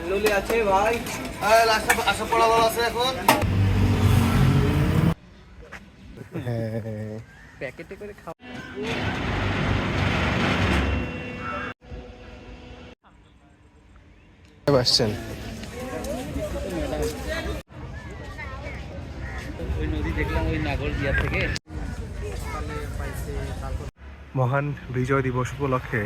ললি আছে ভাই। আশা পড়া ভালো আছে এখন। হ্যাঁ প্যাকেটে করে খাওয়া। আসছেন ওই নদী দেখলাম ওই নাগরদিয়া থেকে। মহান বিজয় দিবস উপলক্ষে।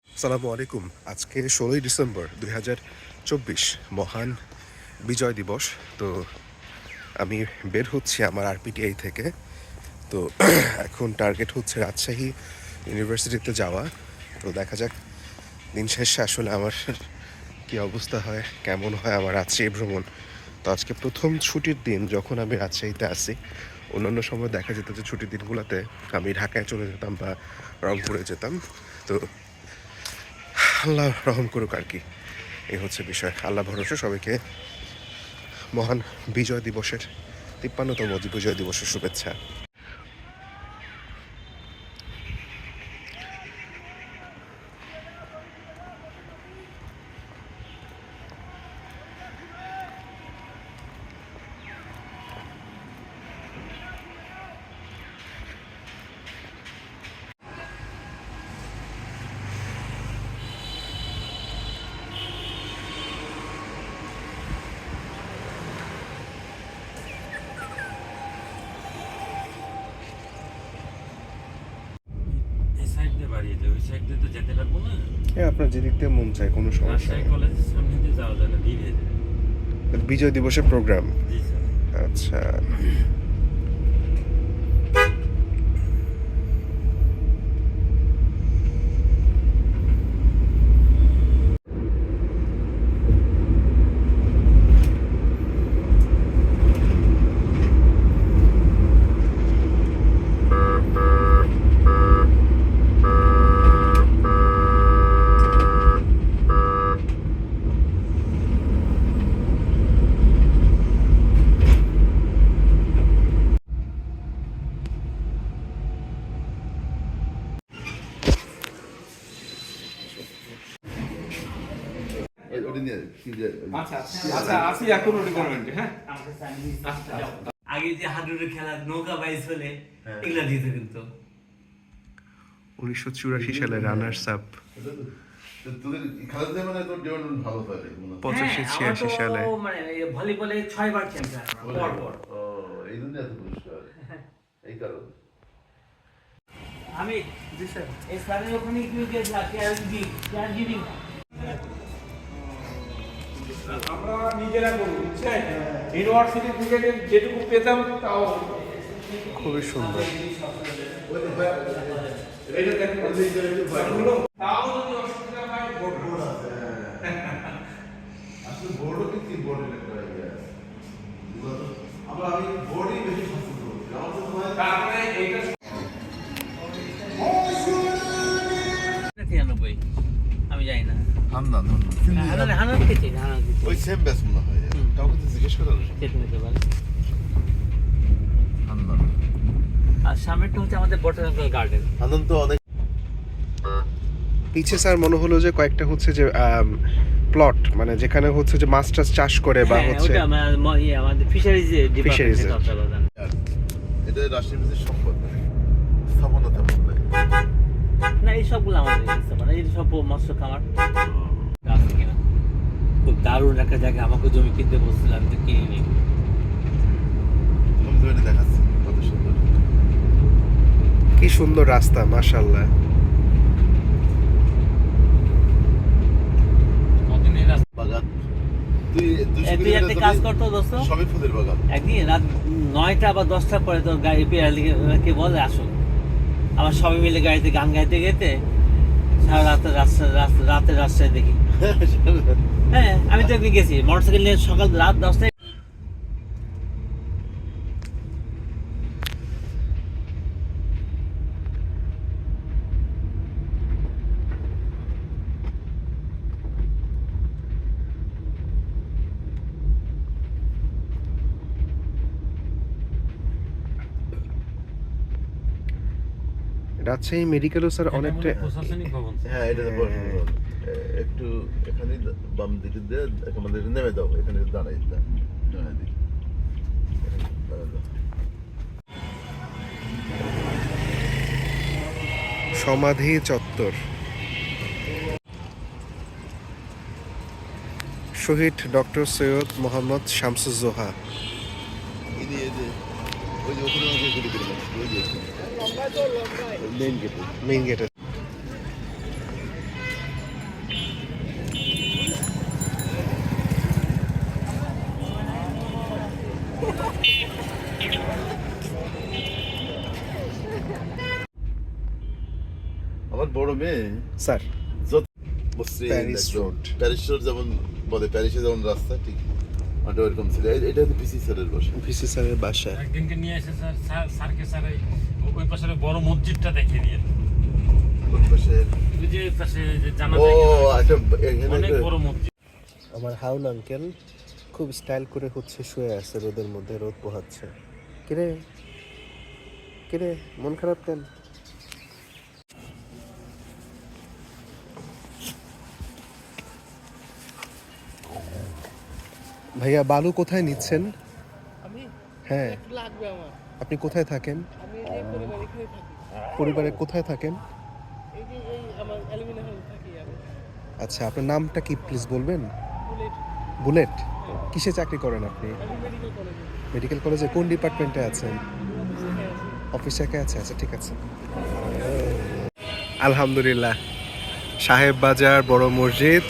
আসসালামু আলাইকুম। আজকে 16ই ডিসেম্বর 2024 মহান বিজয় দিবস। তো আমি বের হচ্ছি আমার আরপিটিআই থেকে। তো এখন টার্গেট হচ্ছে রাজশাহী ইউনিভার্সিটিতে যাওয়া। তো দেখা যাক দিন শেষে আসলে আমার কি অবস্থা হয়, কেমন হয় আমার রাজশাহী ভ্রমণ। তো আজকে প্রথম ছুটির দিন যখন আমি রাজশাহীতে আসি। অন্যান্য সময় দেখা যেত যে ছুটির দিনগুলোতে আমি ঢাকায় চলে যেতাম বা রংপুরে যেতাম। তো আল্লাহ রহম করুক আর কি, এই হচ্ছে বিষয়। আল্লাহ ভরসা। সবাইকে মহান বিজয় দিবসের 53তম বিজয় দিবসের শুভেচ্ছা। আপনার যেদিক দিয়ে মন চায়, কোনো সমস্যা নেই। বিজয় দিবসের প্রোগ্রাম। আচ্ছা, আগে যে হাডুডু খেলা নৌকা বাইস হলে এগুলা দিত কিন্তু 1984 সালে রানার্স আপ। 85-86 সালে মানে ভলিবলে 6 বার চ্যাম্পিয়ন পর পর। এই জন্য এত পুরস্কার, এই কারণে। আমি এই স্যারের ওখানে কি গিয়ে আমরা নিজেরা করি, বুঝছেন? ইউনিভার্সিটি থেকে যেটুকু পেতাম তাও খুবই সুন্দর। এটা দেখেন, তাও যদি অসুবিধা হয় বোর্ড আছে। আসলে বোর্ডও কি বোর্ডের একটা ইয়ে আছে। আমি বোর্ডই বেশি পছন্দ করি। আমার তো মনে হয় তারপরে এইটা 93 আমি জানি না। হান্নান হানান খেয়েছি, হানান খেয়েছি। ওই সেম ব্যাচ মনে হয়। কাউকে তো জিজ্ঞেস করা হলো। খেতে নিতে পারে। হান্নান আর সামনেটা হচ্ছে আমাদের বটানিক্যাল গার্ডেন। হান্নান তো অনেক পিছে স্যার মনে হলো যে কয়েকটা হচ্ছে যে প্লট, মানে যেখানে হচ্ছে যে মাছ টাছ চাষ করে বা হচ্ছে আমাদের ফিশারিজ Fisheries এর। এটা রাষ্ট্রীয় সম্পদ স্থাপনতা বললে। না এই সবগুলো আমাদের মানে এই সব মৎস্য খামার আছে কিনা। খুব দারুণ একটা জায়গা, আমাকে জমি কিনতে বলছিলাম, তো কিনিনি। তুমি তো এটা দেখাচ্ছি কত সুন্দর। কি সুন্দর রাস্তা, মাশাআল্লাহ। বাগান তুই একটা কাজ করতো দোস্ত, সবই ফুলের বাগান। একদিন রাত 9টা বা 10টার পরে তোর গাড়ি পেয়ারকে বলে আসো, আমার সবাই মিলে গাড়িতে গান গাইতে গেতে সারা রাতে রাস্তায় দেখি। হ্যাঁ আমি তো একদিন গেছি মোটরসাইকেল নিয়ে সকাল রাত 10টায়। রাজশাহী মেডিকেলও স্যার অনেকটা। প্রশাসনিক ভবন। হ্যাঁ, এটা তো বড়। একটু এখানে বাম দিকে দিয়ে আমাদের নেমে দাও, এখানে দাঁড়াই দাঁড়াই দিই দাঁড়াই দাও। সমাধি চত্বর, শহীদ ডক্টর সৈয়দ মোহাম্মদ শামসুজ্জোহা। এই যে ওই যে ওখানে আমাকে গুলি করে মারছে, ওই যে মেইন গেটে। মেইন গেটে। আমার বড় মেয়ে স্যার, যত মসৃণ প্যারিস একদম। রোড। প্যারিস রোড যেমন বলে, প্যারিসে যেমন রাস্তা ঠিক ওটা ওরকম ছিল। এটা হচ্ছে পিসি স্যারের বাসা। ভিসি স্যারের বাসা। একদিনকে নিয়ে এসে স্যারকে ওই পাশে বড় মসজিদটা দেখিয়ে দিয়ে ওই পাশে ওই যে পাশে যে জানা ও আচ্ছা, এখানে অনেক একটা- বড় মসজিদ। আমার হাউল আঙ্কেল খুব স্টাইল করে হচ্ছে শুয়ে আছে রোদের মধ্যে, রোদ পোহাচ্ছে। কিরে কিরে, মন খারাপ কেন? ভাইয়া বালু কোথায় নিচ্ছেন? আমি হ্যাঁ, একটু লাগবে আমার। আপনি কোথায় থাকেন? আমি এই পরিবার এখানে থাকি। পরিবারে কোথায় থাকেন? এই যে এই আমার অ্যালুমিনিয়াম থাকি আমি। আচ্ছা, আপনার নামটা কি প্লিজ বলবেন? বুলেট। বুলেট। কিসে চাকরি করেন আপনি? আমি মেডিকেল কলেজে মেডিকেল কলেজে কোন ডিপার্টমেন্টে আছেন? অফিসে আছি। অফিসে একা আছে? আচ্ছা, ঠিক আছে। আলহামদুলিল্লাহ, সাহেব বাজার, বড় মসজিদ,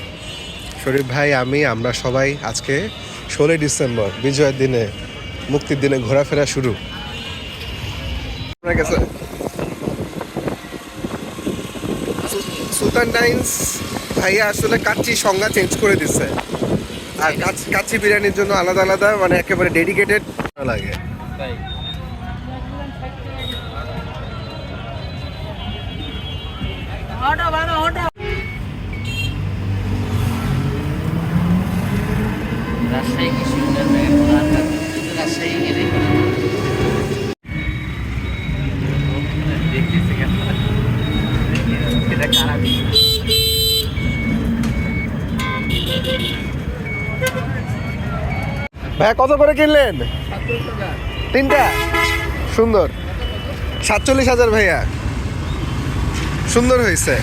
শরীফ ভাই, আমরা সবাই আজকে 16 ডিসেম্বর বিজয়ের দিনে, মুক্তির দিনে ঘোরাফেরা শুরু। সুলতান ডাইন্স ভাইয়া আসলে কাচ্চি সংজ্ঞা চেঞ্জ করে দিচ্ছে, আর কাচ্চি বিরিয়ানির জন্য আলাদা আলাদা মানে একেবারে ডেডিকেটেড লাগে। তাই রাজশাহী কি সুন্দর জায়গা, প্রধান রাজশাহী গেলে দেখতেছে কেন এটা কারা ভাইয়া কত করে কিনলেন? 3টা। সুন্দর। 47,000 ভাইয়া, সুন্দর হয়েছে।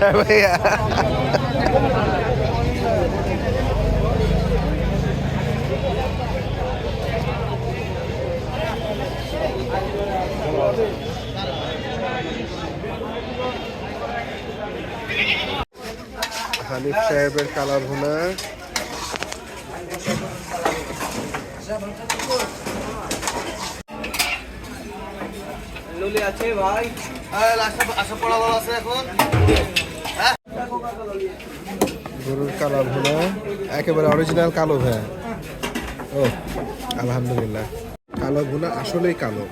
হ্যাঁ ভাইয়া, হানিফ সাহেবের কালা ভুনা, ললি আছে ভাই, গরুর কালা ভুনা, একেবারে অরিজিনাল কালো ভাইয়া। ও আলহামদুলিল্লাহ, কালো ভুনা আসলেই কালো,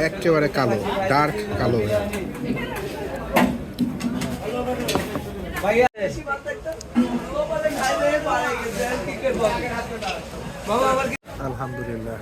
একেবারে কালো, ডার্ক কালো ভাইয়া। আলহামদুলিল্লাহ।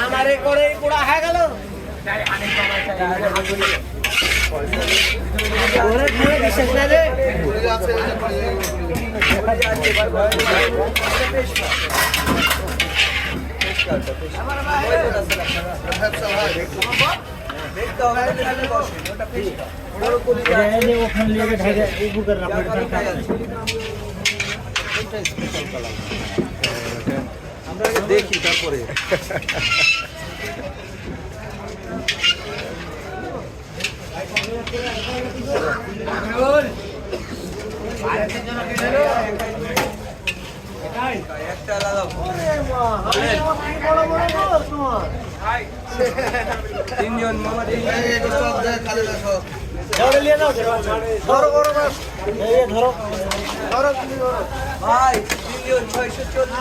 আমারে করে পুরা হয়ে গেল। বিশেষ না রে, আপনাকে দেখি তারপরে। একটা আলাদা তিনজন মামা ভাই 3 জন 640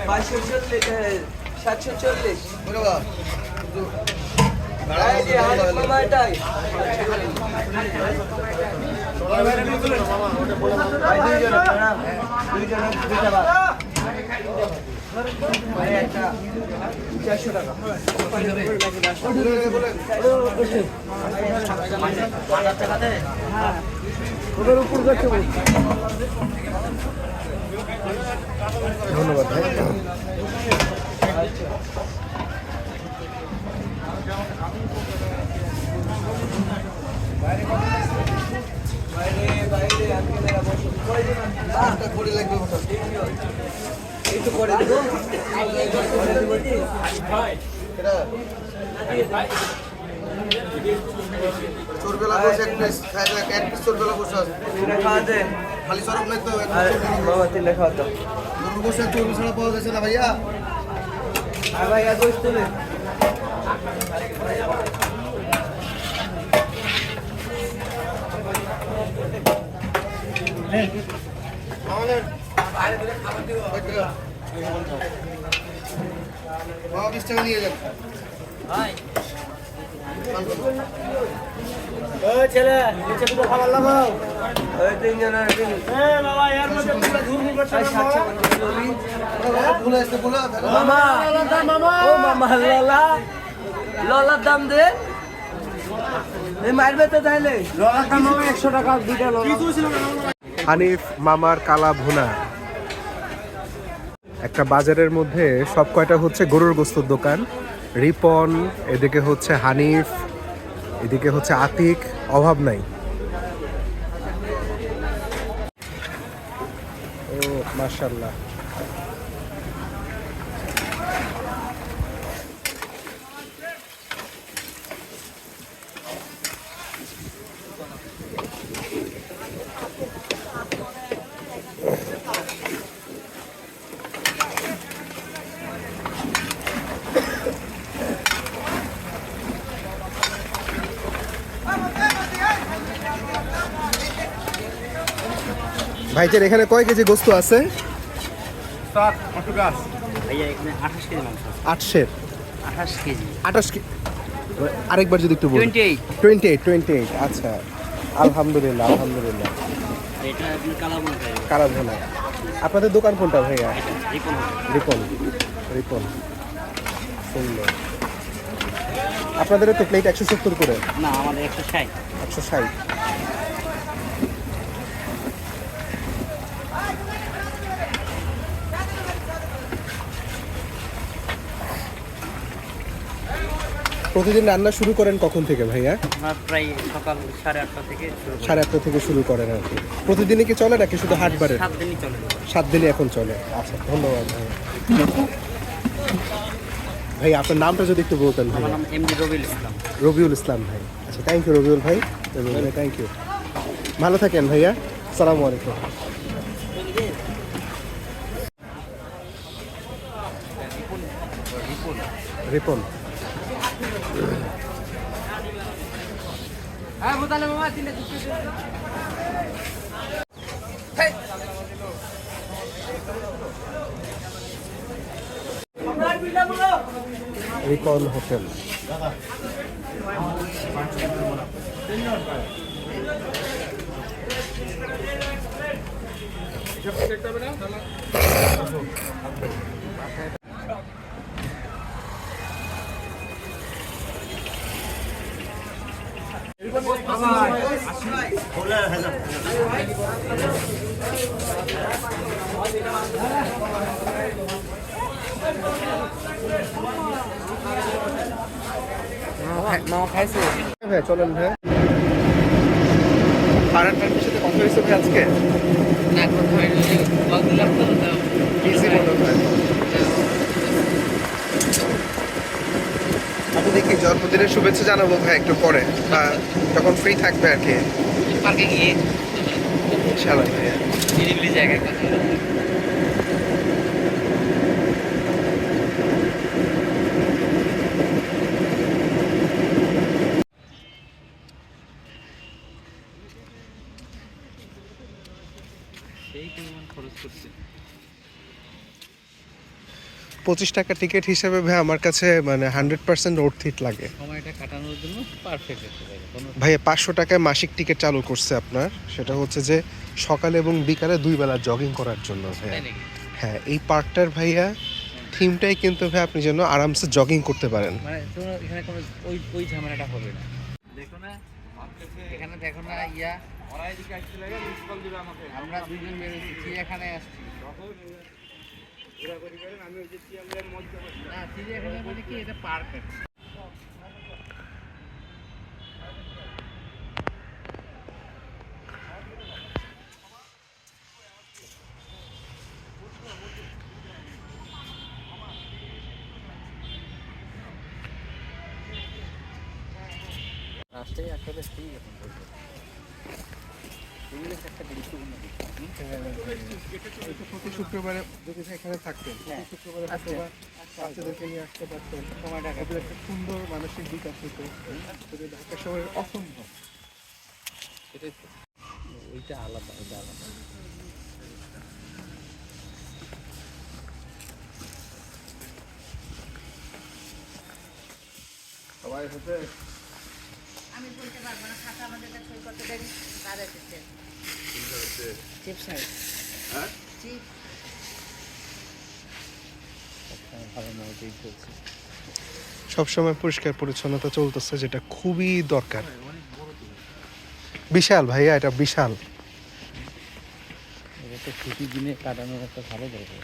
540 740 এই যে হাজার মামা এটাই ভাই দুইজন আপনারা দুইজনের দুইটা বাদ ভাই একটা 400 টাকা ধন্যবাদ ভাই। বাইরে বাইরে আজকে বসো কয়জন একটা করে লাগবে মতো একটু করে দেবো চোরবেলা বসে এক পিস চোরবেলা বসে আছে খাওয়া দে খালি সরব নাই তো বাবা তিনটা খাওয়া দাও গরু বসে চোর ছাড়া পাওয়া যাচ্ছে না ভাইয়া আর ভাই এত তুলে বাবা 20 টাকা নিয়ে যান ওই তিনজন আর তিন ভুলে আসতে বলে মামা ও মামা ললা ললার দাম দে এই মারবে তো তাহলে ললার দাম 100 টাকা দুইটা ললা হানিফ মামার কালা ভুনা। একটা বাজারের মধ্যে সব কয়টা হচ্ছে গরুর গোস্তর দোকান। রিপন, এদিকে হচ্ছে হানিফ, এদিকে হচ্ছে আতিক, অভাব নাই। ও মাশাআল্লাহ। ভাইজান এখানে কয় কেজি গোস্ত আছে? ভাইয়া এখানে 28 কেজি মাংস আছে। 800 28 কেজি 28 আরেকবার যদি একটু বলুন। 28 আচ্ছা, আলহামদুলিল্লাহ আলহামদুলিল্লাহ। এটা আপনি কালা মনে করেন কারা ভোনা। আপনাদের দোকান কোনটা ভাইয়া? রিপন রিপন রিপন সুন্দর। আপনাদের তো প্লেট 170 করে। না আমাদের 160 160। প্রতিদিন রান্না শুরু করেন কখন থেকে ভাইয়া? আমরা প্রায় সকাল 8:30 থেকে শুরু করি। 8:30 থেকে শুরু করেন আর কি। প্রতিদিনই কি চলে নাকি শুধু হাটবারে? 7 দিনই চলে। 7 দিনই এখন চলে। আচ্ছা ধন্যবাদ ভাইয়া। ভাই আপনার নামটা যদি একটু বলতেন আমার ভাইয়া। নাম এমডি রবিউল ইসলাম। রবিউল ইসলাম ভাই। আচ্ছা থ্যাংক ইউ রবিউল ভাই। রবিউল ভাই থ্যাংক ইউ। ভালো থাকেন ভাইয়া। আসসালামু আলাইকুম। রিপন হ্যাঁ বোতালে মামা তিনটা রিপন হোটেল। মামা খাইছে ভাই চলেন ভাই। ফারান ভাইয়ের সাথে কথা হয়েছে ভাই আজকে? না কথা হয়নি বল দিলাম তো ইজি মনে হয়। রমজানের শুভেচ্ছা জানাবো ভাই একটু পরে, বা যখন ফ্রি থাকবে আর কি। পার্কে গিয়ে ইনশাআল্লাহ ভাইয়া। নিরিবিলি জায়গায় কথা বলবো। সেই পরিমাণ খরচ করছে। 25 টাকা টিকিট হিসেবে ভাই আমার কাছে মানে 100% অর্থিত লাগে। সময়টা কাটানোর জন্য পারফেক্ট একটা জায়গা। কোনো ভাইয়া 500 টাকায় মাসিক টিকিট চালু করছে আপনার, সেটা হচ্ছে যে সকালে এবং বিকালে 2 বেলা জগিং করার জন্য ভাইয়া। তাই নাকি? হ্যাঁ, এই পার্কটার ভাইয়া থিমটাই কিন্তু ভাই আপনি যেন আরামসে জগিং করতে পারেন। মানে কোনো এখানে কোনো ওই ঝামেলাটা হবে না। দেখো না এখানে, দেখো না ইয়া ওরা এদিকে আসতে লাগে মিস কল দিবে আমাকে। আমরা দুইজন বেরোচ্ছি এখানে আসছি। তখন ঘোরাঘুরি করেন, আমি ওই যে চিয়াংলের মধ্যে বসি। না চিড়িয়াখানা মানে কি, এটা পার্ক আছে। রাজশাহী আসলে ঠিক এখন বলতে পরিবেশ একটা গুরুত্বপূর্ণ বিষয়। প্রতি শুক্রবারে যদি এখানে থাকতেন, হ্যাঁ। শুক্রবারে আচ্ছা। বাচ্চাদেরকে নিয়ে আসতে পারতেন, সময়টা ওদের একটা সুন্দর মানসিক বিকাশ হতো, যদি ঢাকা শহরের অসম্ভব। সেটাই তো। ওইটা আলাদা, ওইটা আলাদা। সবাই হচ্ছে আমি বলতে পারবো না, খাতা আমাদের কাছে সই করতে দেন, কার এসেছে চিপ সাইজ হ্যাঁ চিপ সবসময় ভালো মনোযোগ চলছে। সবসময় পরিষ্কার পরিচ্ছন্নতা চলতেছে, যেটা খুবই দরকার। বিশাল ভাইয়া, এটা বিশাল। এটা তো ছুটির দিনে কাটানোর একটা ভালো জায়গা।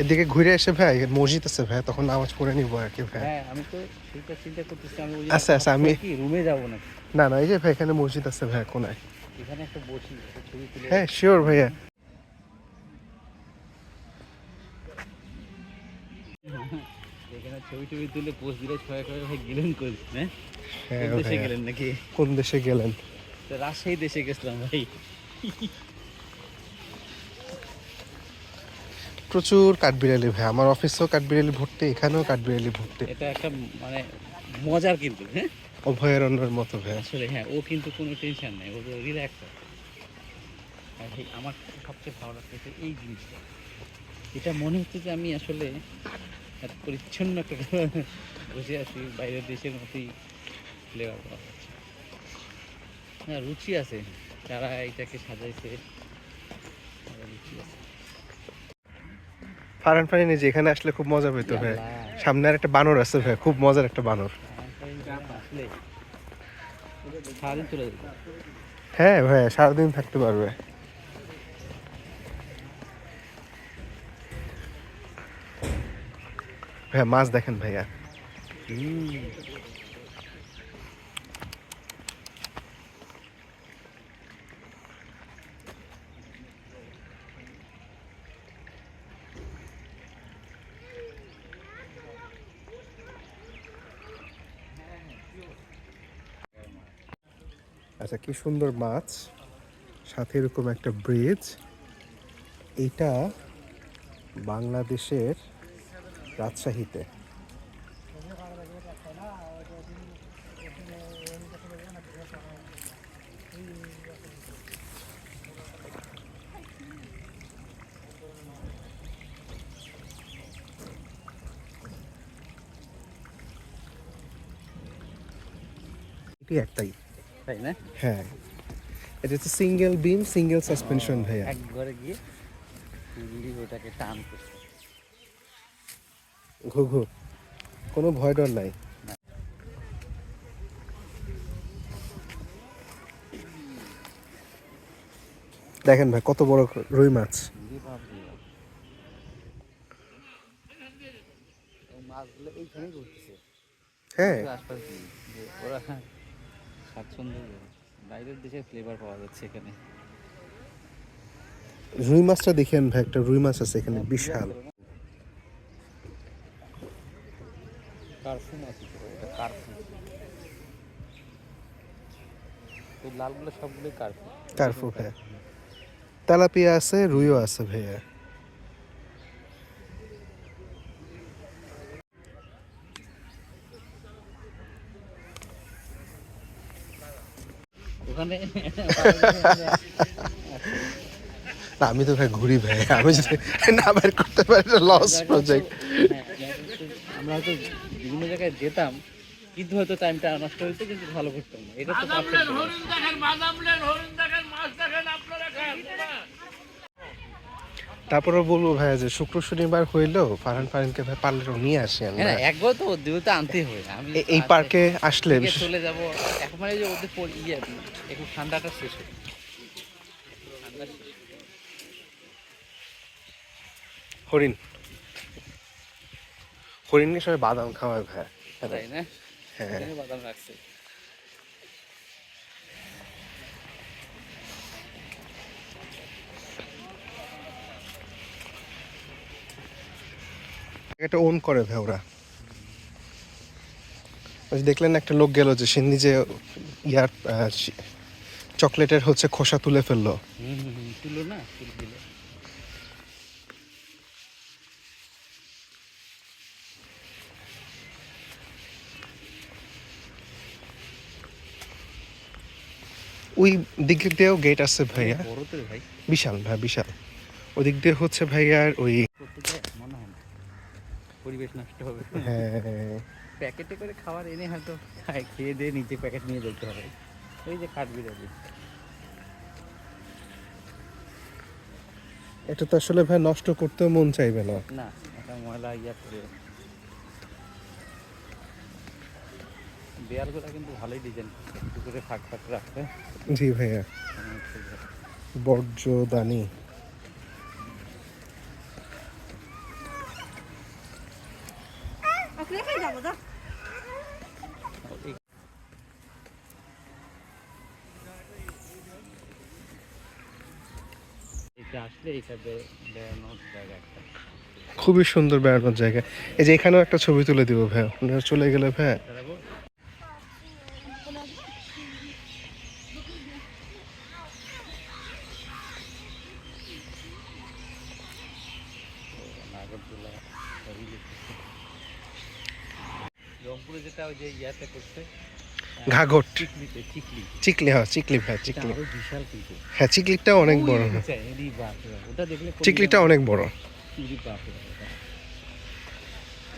এদিকে ঘুরে এসে ভাই মসজিদ আছে ভাই, তখন নামাজ পড়ে নিবো আর কি ভাই। হ্যাঁ, আমি তো সেইটা চিন্তা করতেছি। আমি ওই যে আচ্ছা, আচ্ছা, আমি- কি রুমে যাবো নাকি? না না, এই যে ভাই এখানে মসজিদ আছে ভাই কোনায়। এখানে একটা বসি, একটা ছবি তুলে। হ্যাঁ শিওর ভাইয়া। এখানে ছবি টবি তুলে পোস্ট দিলে ছয় করে ভাই গেলেন কই? হ্যাঁ, হ্যাঁ কোন দেশে ভাইয়া। গেলেন নাকি? কোন দেশে গেলেন? তো রাজশাহী দেশে গেছিলাম ভাই। প্রচুর কাঠবিড়ালি ভাই, আমার অফিসেও কাঠবিড়ালি ভর্তি, এখানেও কাঠবিড়ালি ভর্তি। এটা একটা মানে মজার কিন্তু। হ্যাঁ অভয়ারণ্যের মতো ভাই। আসলে, হ্যাঁ ও কিন্তু কোনো টেনশন নেই, ও তো রিল্যাক্স। আর এই আমার সবচেয়ে ভালো লাগতেছে এই জিনিসটা। এটা মনে হচ্ছে যে আমি আসলে এত পরিচ্ছন্ন একটা বসে আছি, বাইরের দেশের মতোই ফ্লেভার পাওয়া যাচ্ছে। হ্যাঁ, রুচি আছে যারা এটাকে সাজাইছে, তাদের রুচি আছে। ফারান ফানি নিজে এখানে আসলে খুব মজা পেতো ভাই। আল্লাহ। সামনে আর একটা বানর আছে ভাই, খুব মজার একটা বানর। আসলে সারাদিন চলে যাবে। হ্যাঁ ভাই, সারাদিন থাকতে পারবে। ভাইয়া মাছ দেখেন ভাইয়া। আচ্ছা, কি সুন্দর মাছ, সাথে এরকম একটা ব্রিজ। এটা বাংলাদেশের রাজশাহীতে। এটি একটাই। তাই না? হ্যাঁ, এটা হচ্ছে সিঙ্গেল বিম সিঙ্গেল সাসপেনশন ভাইয়া। একবারে গিয়ে পুরী ওটাকে টান করছে। ঘুঘু, কোনো ভয় ডর নাই। দেখেন ভাই কত বড় রুই মাছ। মাছগুলো এইখানেই ঘুরতেছে। হ্যাঁ, আশপাশ দিয়ে যে ওরা স্বাচ্ছন্দ্য, বাইরের দেশের ফ্লেভার পাওয়া যাচ্ছে এখানে। রুই মাছটা দেখেন ভাই, একটা রুই মাছ আছে এখানে বিশাল। কার্ফু মাছ তো, এটা কার্ফু। এই লালগুলো সবগুলোই কার্ফু। কার্ফু ভাইয়া, তেলাপিয়া আছে, রুইও আছে ভাইয়া। ওখানে না, আমি তো ভাই ঘুরি ভাই, আমি যদি না বের করতে পারি লস প্রজেক্ট। আমরা হয়তো বিভিন্ন জায়গায় যেতাম, কিন্তু হয়তো টাইমটা নষ্ট হয়েছে, কিন্তু ভালো করতাম না। এটা তো perfect জায়গা। তারপরে বলবো ভাইয়া যে শুক্র শনিবার হইলেও ফারহানকে ভাই পারলে নিয়ে আসি আমরা। হ্যাঁ, একবার তো ওদের তো আনতেই হবে। আমি এই পার্কে আসলে থেকে চলে যাব এখন, মানে যে ওদের একটু ঠান্ডাটা শেষ হবে। ঠান্ডা শেষ। হরিণকে সবাই বাদাম খাওয়ায় ভাই। তাই না? হ্যাঁ, এখানে বাদাম রাখছে। এটা ওন করে ভাই ওরা। ওই যে দেখলেন একটা লোক গেল যে সে নিজে ইয়ার চকলেটের হচ্ছে খোসা তুলে ফেললো। তুলো না, তুল দিল। ওই দিক দিয়েও গেট আছে ভাইয়া, বড় তো রে ভাই, বিশাল ভাই বিশাল। ওদিক দিয়ে হচ্ছে ভাইয়ার ওই প্রত্যেকটা মনে হয় না পরিবেশ নষ্ট হবে। হ্যাঁ, প্যাকেটে করে খাবার এনে হয়তো খেয়ে দিয়ে নিচে প্যাকেট নিয়ে যেতে হবে। এই যে কাঠবিড়ালি, এটা তো আসলে ভাই নষ্ট করতেও মন চাইবে না। না এটা ময়লা ইয়া করে। দেয়ালগুলো কিন্তু ভালোই ডিজাইন, একটু করে ফাঁক ফাঁক রাখবে। জি ভাইয়া, বর্জ্য দানি। রেখে যাবো যা। এটা আসলে এটা বেড়ানোর জায়গা একটা। খুবই সুন্দর বেড়ানোর জায়গা। এই যে এখানেও একটা ছবি তুলে দিব ভাই, আপনারা চলে গেলে ভাই। দাঁড়াবো। নাগরদোলা সবই দেখতেছি। রংপুরে যেটা ওই যে ইয়াতে করছে ঘাঘট, চিকলিতে, চিকলি, হ্যাঁ চিকলি ভাই, এটা চিকলি। আরো বিশাল কিন্তু। হ্যাঁ চিকলিটা অনেক বড়, ওই উঁচাই, এরি বাপরে বাপ, ওটা দেখলে চিকলিটা অনেক বড়। এরি বাপরে বাপ, ওটা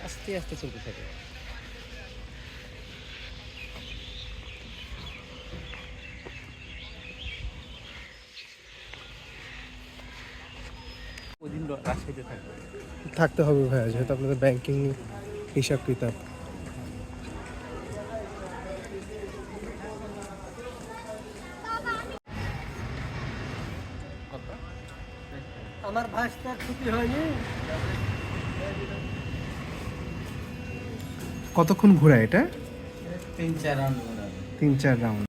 আস্তে আস্তে চলতে থাকে। ওদিন রাজশাহীতে থাকবে। থাকতে হবে ভাইয়া, যেহেতু আপনাদের ব্যাংকিং হিসাব কিতাব। আমার ভাষার ছুটি হয়নি। কতক্ষণ ঘোরা এটা? 3-4 রাউন্ড। 3-4 রাউন্ড।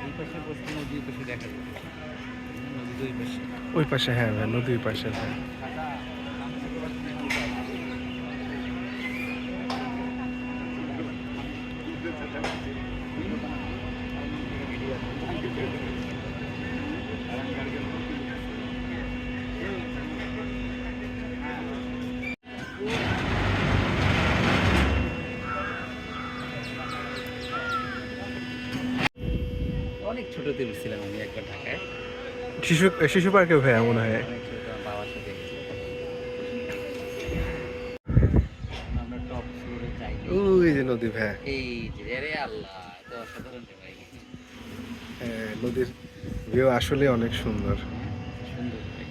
এই পাশে বসতে নদীর পাশে দেখা যাবে, নদীর ওই পাশে। ওই পাশে হ্যাঁ ভাই, নদীর পাশে ভাই। অনেক ছোটতে উঠছিলাম আমি একবার ঢাকায়, শিশু পার্কে ভাইয়া মনে হয়। অনেক ছোট, আমার বাবার সাথে গেছিলাম। আমরা টপ ফ্লোরে যাই, ওই যে নদী ভাইয়া, এই যে আরে আল্লাহ, তো অসাধারণ রে ভাই, হ্যাঁ নদীর ভিউ আসলে অনেক সুন্দর। সুন্দর ভাই।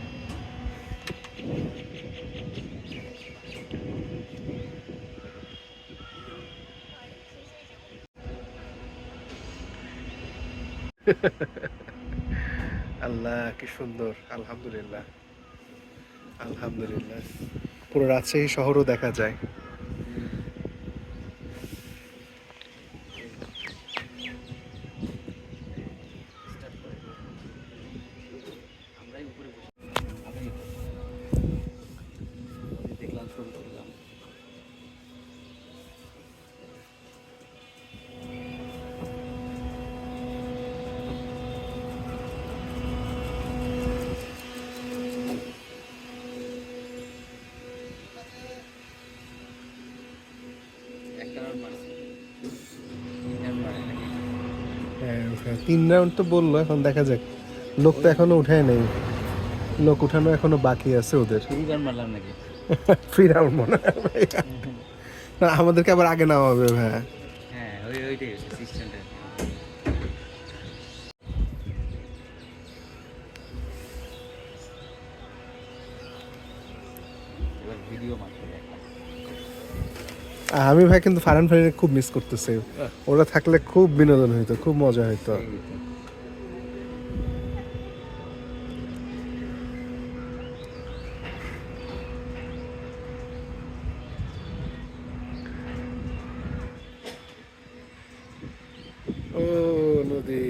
আল্লাহ কি সুন্দর, আলহামদুলিল্লাহ আলহামদুলিল্লাহ। পুরো রাজশাহী শহরও দেখা যায়। 3 রাউন্ড তো বললো, এখন দেখা যাক। লোক তো এখনো উঠায় নেই, লোক উঠানো এখনো বাকি আছে ওদের। ফ্রি রান মারলাম নাকি? ফ্রি রাউন্ড মনে হয় ভাইয়া। না, আমাদেরকে আবার আগে নামাবে ভাইয়া। হ্যাঁ, ওইটাই হচ্ছে সিস্টেমটা। এবার ভিডিও মারতে দেখলাম। আমি ভাই কিন্তু ফারহান ভাইকে খুব মিস করতেছি, ওরা থাকলে খুব বিনোদন হইতো, খুব মজা হইতো। ও নদী,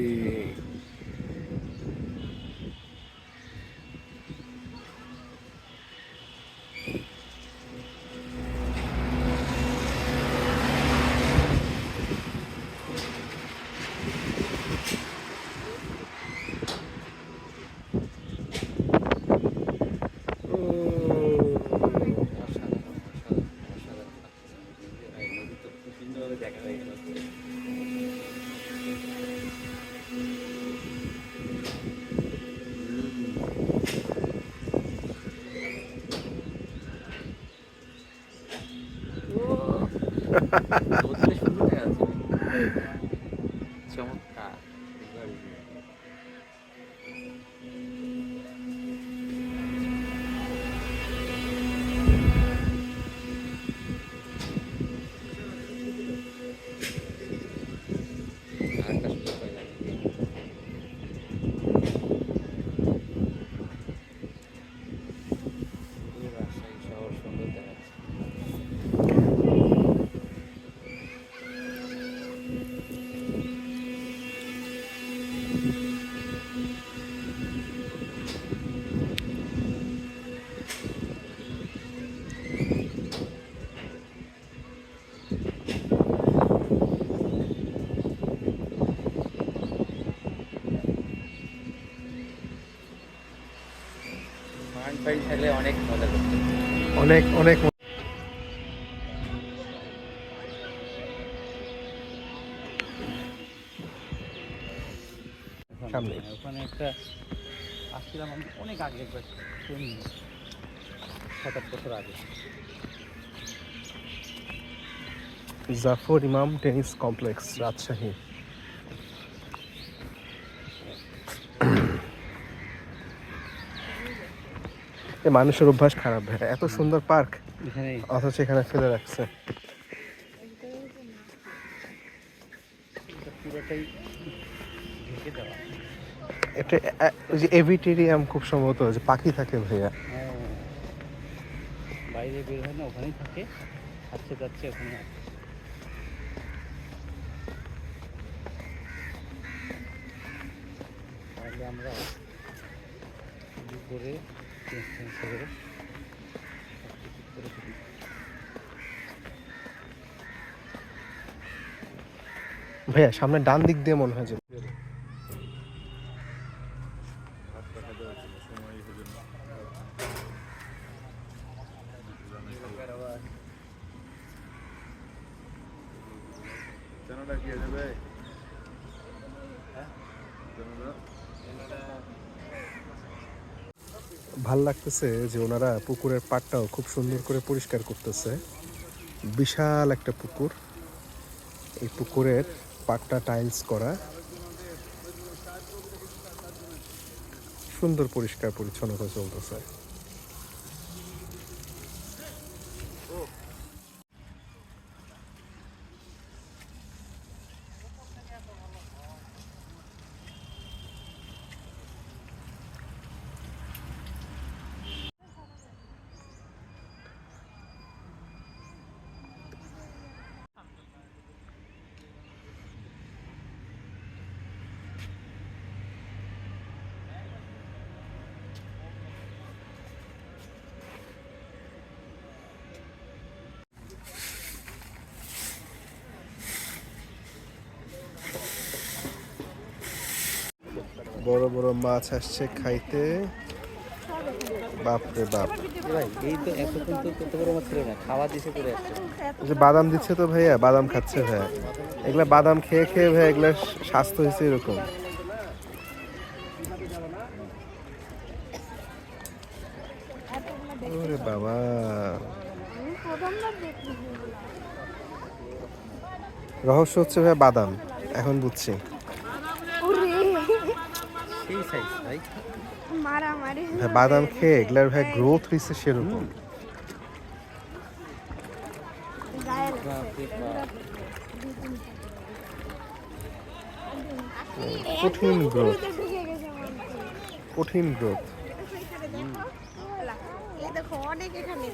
চমৎকার। রাজশাহী শহর সুন্দর দেখাচ্ছে। মাইন্ড ফাইল থাকলে অনেক মজা করতে। অনেক অনেক সামনে। ওখানে একটা আসছিলাম আমি অনেক আগে, একবার 7-8 বছর আগে। জাফর ইমাম টেনিস কমপ্লেক্স, রাজশাহী। এই মানুষের অভ্যাস খারাপ ভাই, এত সুন্দর পার্ক এখানে অথচ এখানে ফেলে রাখছে। পুরোটাই ঢেকে দেওয়া। এটা ওই যে এভিটেরিয়াম, খুব সম্ভবত যে পাখি থাকে ভাইয়া। বাইরে বের হয় না, ওখানেই থাকে, আসছে যাচ্ছে ওখানে আছে। তাহলে আমরা করে চেঞ্জ করে ভাইয়া সামনে ডান দিক দিয়ে মনে হয় যে ভাল লাগতেছে যে ওনারা পুকুরের পাড়টাও খুব সুন্দর করে পরিষ্কার করতেছে। বিশাল একটা পুকুর, এই পুকুরের পাড়টা টাইলস করা, সুন্দর পরিষ্কার পরিচ্ছন্নতা চলতেছে। বড় বড় মাছ আসছে খাইতে। বাপরে বাপ, ভাই এই তো এতক্ষণ তো তত বড় মাছ ছিল না, খাওয়া দিছে করে আসছে। এই যে বাদাম দিচ্ছে তো ভাইয়া, বাদাম খাচ্ছে ভাইয়া। এগুলা বাদাম খেয়ে খেয়ে ভাইয়া এগুলা স্বাস্থ্য হয়েছে এরকম। ওরে বাবা, রহস্য হচ্ছে ভাই বাদাম, এখন বুঝছি। সেই সাইজ ভাই। মারামারি ভাই বাদাম খেয়ে এগুলার ভাই গ্রোথ হয়েছে সেরকম। গায়ে বাপরে বাপ। কঠিন গ্রোথ, ঢুকে গেছে কঠিন গ্রোথ। এই দেখো অনেক এখানে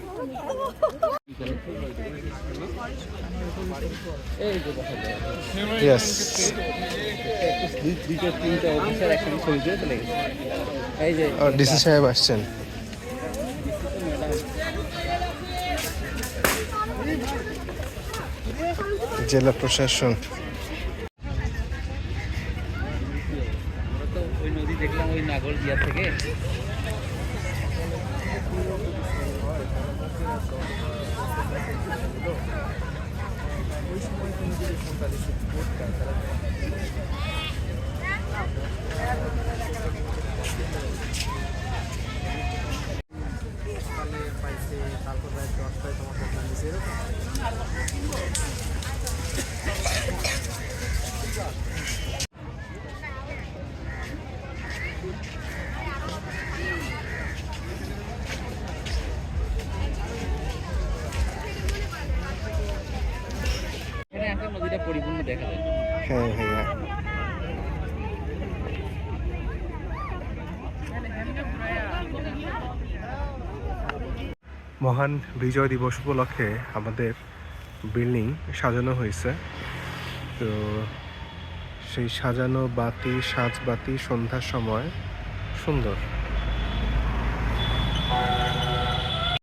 এই যে দেখা যায় ইয়েস, দুইটা তিনটা অফিসার একসাথে ছবি দিয়ে চলে গেছে। এই যে ডিসি সাহেব আসছেন। জেলা প্রশাসন। আমরা তো ওই নদী দেখলাম ওই নাগর দিয়া থেকে। এখানে আসলে নদীটা পরিপূর্ণ দেখা যায়। হ্যাঁ ভাইয়া, মহান বিজয় দিবস উপলক্ষে আমাদের বিল্ডিং সাজানো হয়েছে। তো সেই সাজানো বাতি, সাজবাতি সন্ধ্যার সময় সুন্দর।